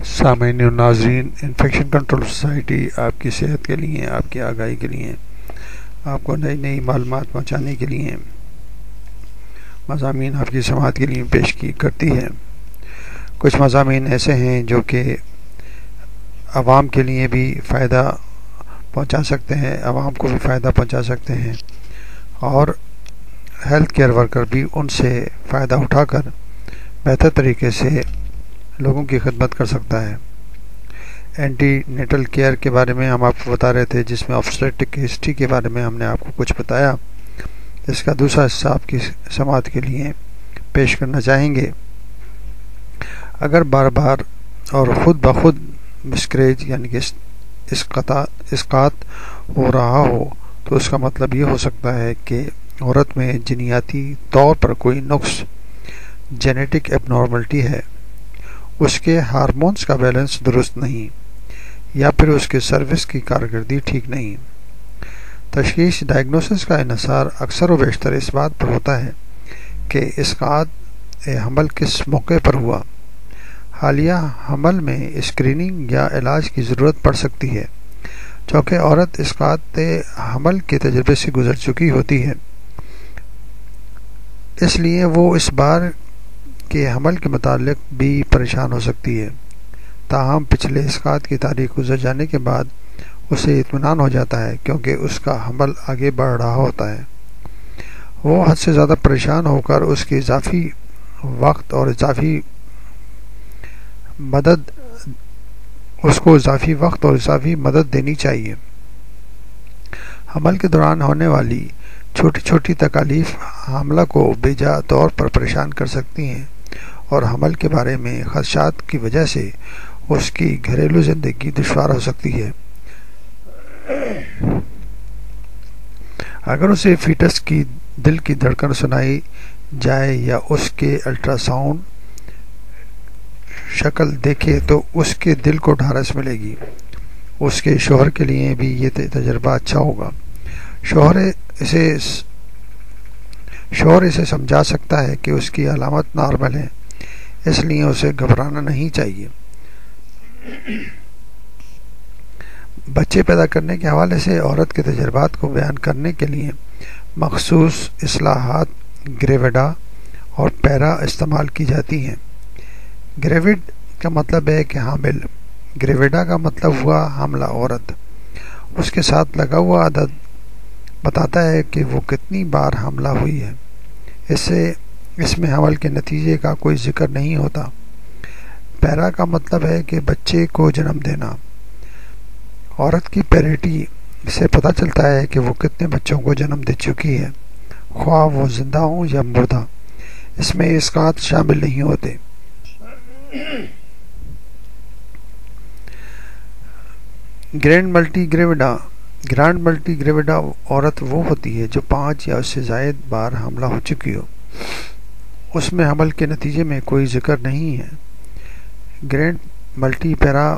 سامعین و ناظرین، انفیکشن کنٹرول سوسائٹی آپ کی صحت کے لیے، آپ کی آگاہی کے لیے، آپ کو نئی نئی معلومات پہنچانے کے لیے مضامین آپ کی سماعت کے لیے پیش کرتی ہے۔ کچھ مضامین ایسے ہیں جو کہ عوام کے لیے بھی فائدہ پہنچا سکتے ہیں، عوام کو بھی فائدہ پہنچا سکتے ہیں، اور ہیلتھ کیئر ورکر بھی ان سے فائدہ اٹھا کر بہتر طریقے سے لوگوں کی خدمت کر سکتا ہے۔ اینٹی نیٹل کیئر کے بارے میں ہم آپ کو بتا رہے تھے، جس میں آبسٹریٹک ہسٹری کے بارے میں ہم نے آپ کو کچھ بتایا۔ اس کا دوسرا حصہ آپ کی سماعت کے لیے پیش کرنا چاہیں گے۔ اگر بار بار اور خود بخود مسکریج یعنی کہ اسقاط ہو رہا ہو تو اس کا مطلب یہ ہو سکتا ہے کہ عورت میں جینیاتی طور پر کوئی نقص، جینیٹک ایب نارملٹی ہے، اس کے ہارمونز کا بیلنس درست نہیں، یا پھر اس کے سروس کی کارکردگی ٹھیک نہیں۔ تشخیص ڈائگنوسس کا انحصار اکثر و بیشتر اس بات پر ہوتا ہے کہ اسقاط حمل کس موقع پر ہوا۔ حالیہ حمل میں اسکریننگ یا علاج کی ضرورت پڑ سکتی ہے، چونکہ عورت اسقاط حمل کے تجربے سے گزر چکی ہوتی ہے، اس لیے وہ اس بار کے حمل کے متعلق بھی پریشان ہو سکتی ہے۔ تاہم پچھلے اسقاط کی تاریخ گزر جانے کے بعد اسے اطمینان ہو جاتا ہے، کیونکہ اس کا حمل آگے بڑھ رہا ہوتا ہے۔ وہ حد سے زیادہ پریشان ہو کر اس کو اضافی وقت اور اضافی مدد دینی چاہیے۔ حمل کے دوران ہونے والی چھوٹی چھوٹی تکالیف حاملہ کو بے جا طور پر پریشان کر سکتی ہیں، اور حمل کے بارے میں خدشات کی وجہ سے اس کی گھریلو زندگی دشوار ہو سکتی ہے۔ اگر اسے فیٹس کی دل کی دھڑکن سنائی جائے یا اس کے الٹرا ساؤنڈ شکل دیکھے تو اس کے دل کو ڈھارس ملے گی۔ اس کے شوہر کے لیے بھی یہ تجربہ اچھا ہوگا۔ شوہر اسے سمجھا سکتا ہے کہ اس کی علامت نارمل ہے، اس لیے اسے گھبرانا نہیں چاہیے۔ بچے پیدا کرنے کے حوالے سے عورت کے تجربات کو بیان کرنے کے لیے مخصوص اصطلاحات گریویڈا اور پیرا استعمال کی جاتی ہیں۔ گریوڈ کا مطلب ہے کہ حامل، گریویڈا کا مطلب ہوا حاملہ عورت۔ اس کے ساتھ لگا ہوا عدد بتاتا ہے کہ وہ کتنی بار حاملہ ہوئی ہے۔ اس میں حمل کے نتیجے کا کوئی ذکر نہیں ہوتا۔ پیرا کا مطلب ہے کہ بچے کو جنم دینا۔ عورت کی پیریٹی سے پتہ چلتا ہے کہ وہ کتنے بچوں کو جنم دے چکی ہے، خواہ وہ زندہ ہوں یا مردہ۔ اس میں اسقاط شامل نہیں ہوتے۔ گرینڈ ملٹی گریویڈا عورت وہ ہوتی ہے جو 5 یا اس سے زائد بار حاملہ ہو چکی ہو۔ اس میں حمل کے نتیجے میں کوئی ذکر نہیں ہے۔ گرینڈ ملٹی پیرا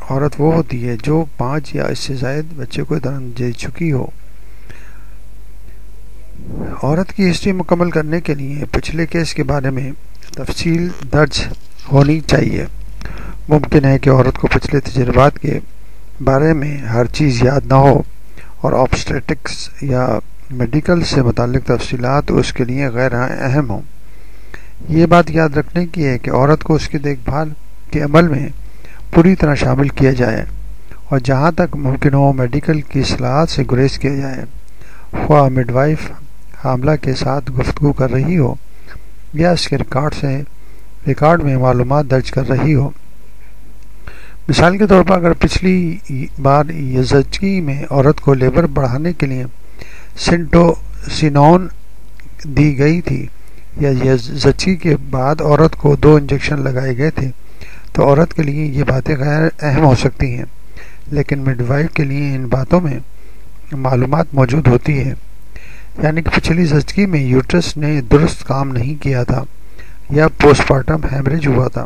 عورت وہ ہوتی ہے جو 5 یا اس سے زائد بچے کو جنم دے چکی ہو۔ عورت کی ہسٹری مکمل کرنے کے لیے پچھلے کیس کے بارے میں تفصیل درج ہونی چاہیے۔ ممکن ہے کہ عورت کو پچھلے تجربات کے بارے میں ہر چیز یاد نہ ہو، اور آبسٹریٹکس یا میڈیکل سے متعلق تفصیلات اس کے لیے غیر اہم ہوں۔ یہ بات یاد رکھنے کی ہے کہ عورت کو اس کی دیکھ بھال کے عمل میں پوری طرح شامل کیا جائے، اور جہاں تک ممکن ہو میڈیکل کی اصطلاحات سے گریز کیا جائے، خواہ مڈ وائف حاملہ کے ساتھ گفتگو کر رہی ہو یا اس کے ریکارڈ میں معلومات درج کر رہی ہو۔ مثال کے طور پر اگر پچھلی بار زچگی میں عورت کو لیبر بڑھانے کے لیے سینٹوسینون دی گئی تھی، یا زچگی کے بعد عورت کو 2 انجیکشن لگائے گئے تھے، تو عورت کے لیے یہ باتیں غیر اہم ہو سکتی ہیں، لیکن مڈ وائف کے لیے ان باتوں میں معلومات موجود ہوتی ہے، یعنی کہ پچھلی زچگی میں یوٹرس نے درست کام نہیں کیا تھا یا پوسٹ پارٹم ہیمریج ہوا تھا۔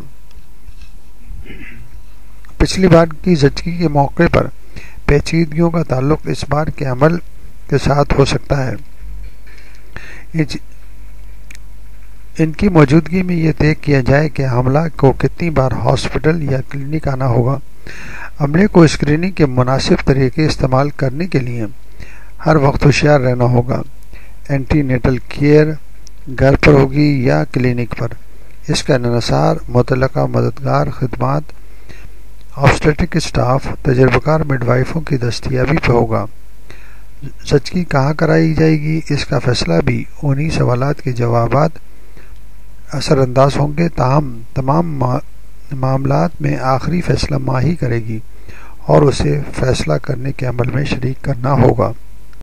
پچھلی بار کی زچگی کے موقع پر پیچیدگیوں کا تعلق اس بار کے عمل کے ساتھ ہو سکتا ہے۔ ان کی موجودگی میں یہ طے کیا جائے کہ حاملہ کو کتنی بار ہاسپٹل یا کلینک آنا ہوگا۔ عملے کو اسکریننگ کے مناسب طریقے استعمال کرنے کے لیے ہر وقت ہوشیار رہنا ہوگا۔ اینٹی نیٹل کیئر گھر پر ہوگی یا کلینک پر، اس کا انحصار متعلقہ مددگار خدمات، آبسٹیٹرک اسٹاف، تجربہ کار مڈ وائفوں کی دستیابی پہ ہوگا۔ زچگی کہاں کرائی جائے گی، اس کا فیصلہ بھی انہی سوالات کے جوابات اثر انداز ہوں گے، تاہم تمام معاملات میں آخری فیصلہ ماں ہی کرے گی اور اسے فیصلہ کرنے کے عمل میں شریک کرنا ہوگا۔